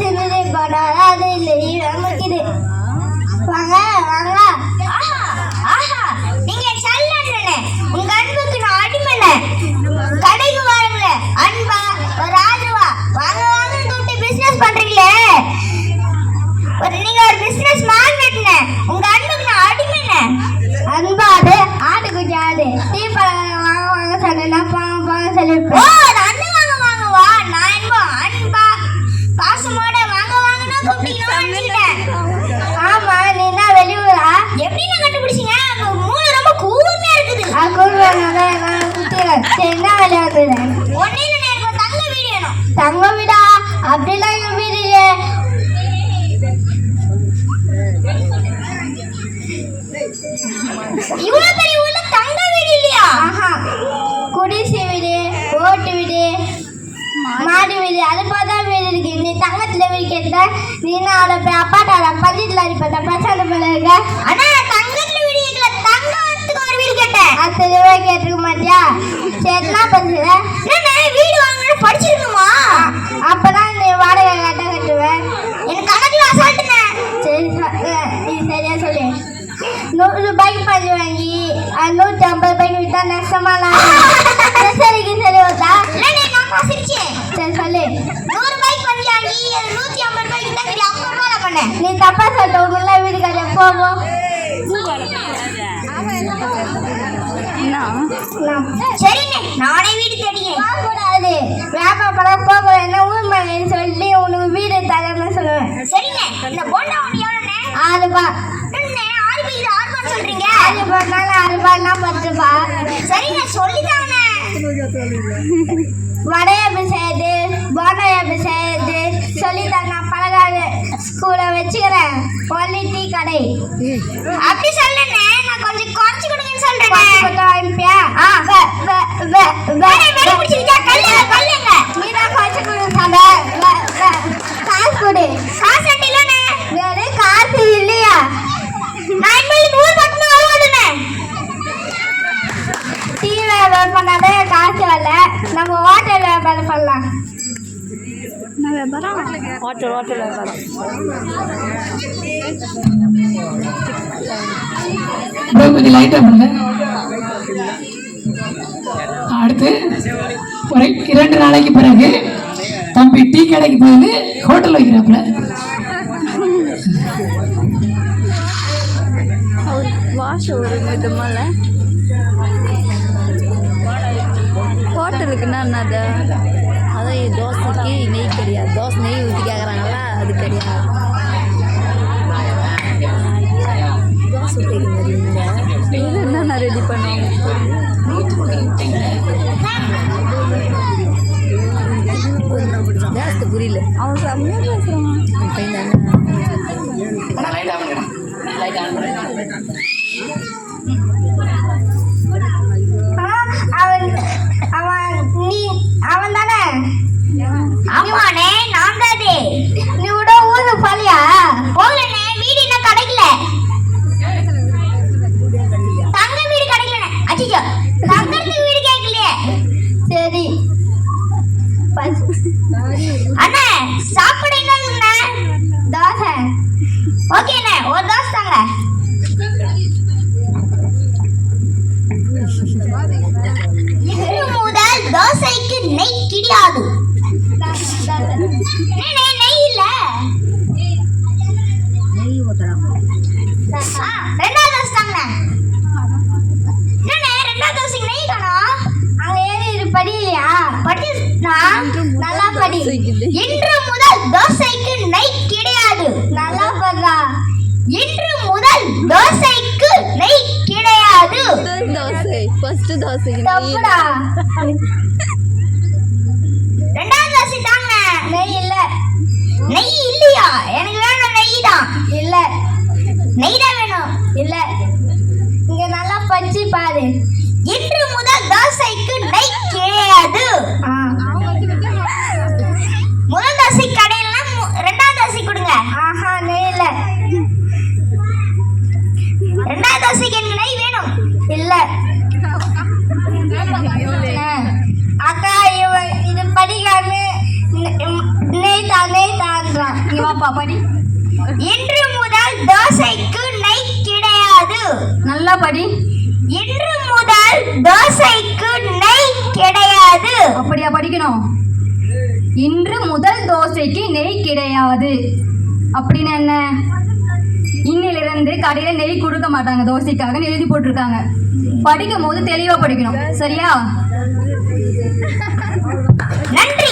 சிந்தனை படாத அது இல்லை நமக்குது. வாங்க வாங்க. ஆஹா ஆஹா, நீங்க சல்லண்ணே, உங்க அன்புக்கு நான் அடிமண்ணே. கடைக்கு வாருங்களே, அன்பா ஒரு ஆதரவா வாங்க வாங்க கூப்பிட்டு பிசினஸ் பண்றீங்களே. நீங்க ஒரு பிசினஸ் மேக்னெட்னே, உங்க அன்புக்கு நான் அடிமண்ணே. அன்பாடு ஆட்டுக்குட்டி ஆடு தீபம் வாங்க வாங்க சொன்னா பாங்க சொல்லிருப்பேன். ஓ, அண்ணன் வாங்க வாங்க வா. நான் என்பா அன்பா பாசமோட வாங்க வாங்கன்னு கூப்பிட்டீங்க. ஆமா, நீ என்ன வெளியூரா? எப்படி நான் கண்டுபிடிச்சீங்க? உங்க மூளை ரொம்ப கூர்மையா இருக்குது. சரி, என்ன விளையாடுது? ஒன்னே எனக்கு தங்க வீடு வேணும். தங்க வீடா? அப்படிலாம் எங்க வீடு இல்லையே. இவ்வளவு பெரிய ஊர்ல தங்க வீடு இல்லையா? ஆஹா, குடிசை வீடு, ஓட்டு வீடு, மாடி வீடு, அது போதான் வீடு இருக்கு. நீ தங்கத்துல வீடு கேட்ட, நீ நான் அவளை போய் அப்பாட்டால பள்ளியில் அடிப்பட்ட பிரச்சனை போல இருக்க. ஆனா தங்கத்துல வீடு கேட்கல, தங்கத்துக்கு ஒரு வீடு கேட்டேன். அது தெளிவா கேட்டுக்க மாட்டியா? சரி, என்ன பண்ணுற? வீடு வாங்கணும் படிச்சிருக்கணுமா? அப்பதான் நீ வாடகை கட்ட கட்டுவேன். எனக்கு கணக்குல அசால்ட்டுங்க. சரி, நீ சரியா சொல்லு. 100 ரூபாய்க்கு பஞ்சு வாங்கி 150 ரூபாய்க்கு விட்டா நஷ்டமாலாம். சரிக்கு சரி வந்தா சிரிச்சேன். சரி சொல்லு. 100 ரூபாய்க்கு பஞ்சு வாங்கி 150 ரூபாய்க்கு தான் 50 ரூபாய் பண்ணேன். நீ தப்பா சொல்லிட்ட, உள்ள வீடு கட்ட போவோம். சரிண்ணே, நானே வீடு தேடிக்கிறேன். கூடாது, வியாபாரம் போக என்ன ஊர் மகன் சொல்லி உனக்கு வீடு தரேன்னு சொல்லுவேன். சரிண்ணே, இந்த போண்டா ஒன்று எவ்வளோண்ணே? 6 ரூபாய். 6 ரூபாய் சொல்றீங்க? 6 ரூபாய்னால 6 ரூபாய்னா 10 ரூபாய். சரிண்ணே, சொல்லிதானே. வடைய எப்படி செய்யுது, போண்டா எப்படி செய்யுது சொல்லித்தான். நான் பலகார ஸ்கூலை வச்சுக்கிறேன், ஒன்லி டீ கடை. அப்படி சொல்லண்ணே, நான் கொஞ்சம் குறைச்சு கொடுங்கன்னு சொல்றேன். வாங்கிப்பியா? கல்லுங்க நீதான் குறைச்சு கொடுங்க. காசு கொடு. காசு இல்லைண்ணே. காசு இல்லையா? நான் இனிமேல் 100 மட்டும் வாங்குவேன். டீ வியாபாரம் பண்ணாதே காசு வரல, நம்ம ஹோட்டல் வியாபாரம் பண்ணலாம். ஹோட்டல் வியாபாரம். கொஞ்சம் லைட்டாக பண்ணுங்க. அடுத்து ஒரு 2 நாளைக்கு பிறகு தம்பி டீ கடைக்கு போயிட்டு ஹோட்டல் வைக்கிறாப்புல. வாஷ் ஒரு விதமால ஹோட்டலுக்குன்னா என்னது? அதான் தோசைக்கு நெய் கிடையாது, தோசை நெய் ஊற்றி கேட்குறாங்களா, அது கிடையாது. தோசை தெரியுது இது என்னென்ன ரெடி பண்ணுவாங்க? ஜாஸ்தி புரியல, அவன் செம்மையாக பேசுகிறான். அவன் தானே? ஆமாண்ணே, நான் தானே. நீ விட ஊருக்கு போலியா? போகலண்ணே, வீடு இன்னும் கிடைக்கல. தங்க வீடு கிடைக்கலண்ணே. அச்சோ, தங்கத்துக்கு வீடு கேட்கலையே. சரி அண்ணே, சாப்பிட என்னங்கண்ணே? தோசை. ஓகேண்ணே, ஒரு தோசை தாங்க. இன்று முதல் தோசைக்கு நெய் கிடையாது. நெய் இல்ல. ரெண்டாவது தோசை தாங்க. ரெண்டாவது தோசைக்கு நெய் காணோம். அங்க ஏறி படி இல்லையா? படி நல்லா படி. இன்று முதல் தோசைக்கு நெய் கிடையாது. நல்லா படுறா. இன்று முதல் தோசைக்கு நெய் கிடையாது. தோசை ஃபர்ஸ்ட் தோசைக்கு தப்புடா. ரெண்டாவது தோசை தாங்க. நெய் இல்ல. நெய் இல்லையா? எனக்கு வேணும் நெய் தான். இல்ல. நெய் தான் வேணும். இல்ல. இங்க நல்லா பச்சி பாரு. இன்று முதல் தோசைக்கு நெய் கிடையாது. முதல் தோசை கடையில ரெண்டாவது தோசை கொடுங்க. ஆஹா, நெய் இல்ல. ரெண்டாவது தோசைக்கு எனக்கு நெய் வேணும். இல்ல. சொல்றான். இங்க வாப்பா படி. இன்று முதல் தோசைக்கு நெய் கிடையாது. நல்லா படி. இன்று முதல் தோசைக்கு நெய் கிடையாது. அப்படியா படிக்கணும்? இன்று முதல் தோசைக்கு நெய் கிடையாது அப்படின்னு என்ன? இன்னிலிருந்து கடையில நெய் கொடுக்க மாட்டாங்க தோசைக்காக எழுதி போட்டிருக்காங்க. படிக்கும் போது தெளிவா படிக்கணும். சரியா? நன்றி.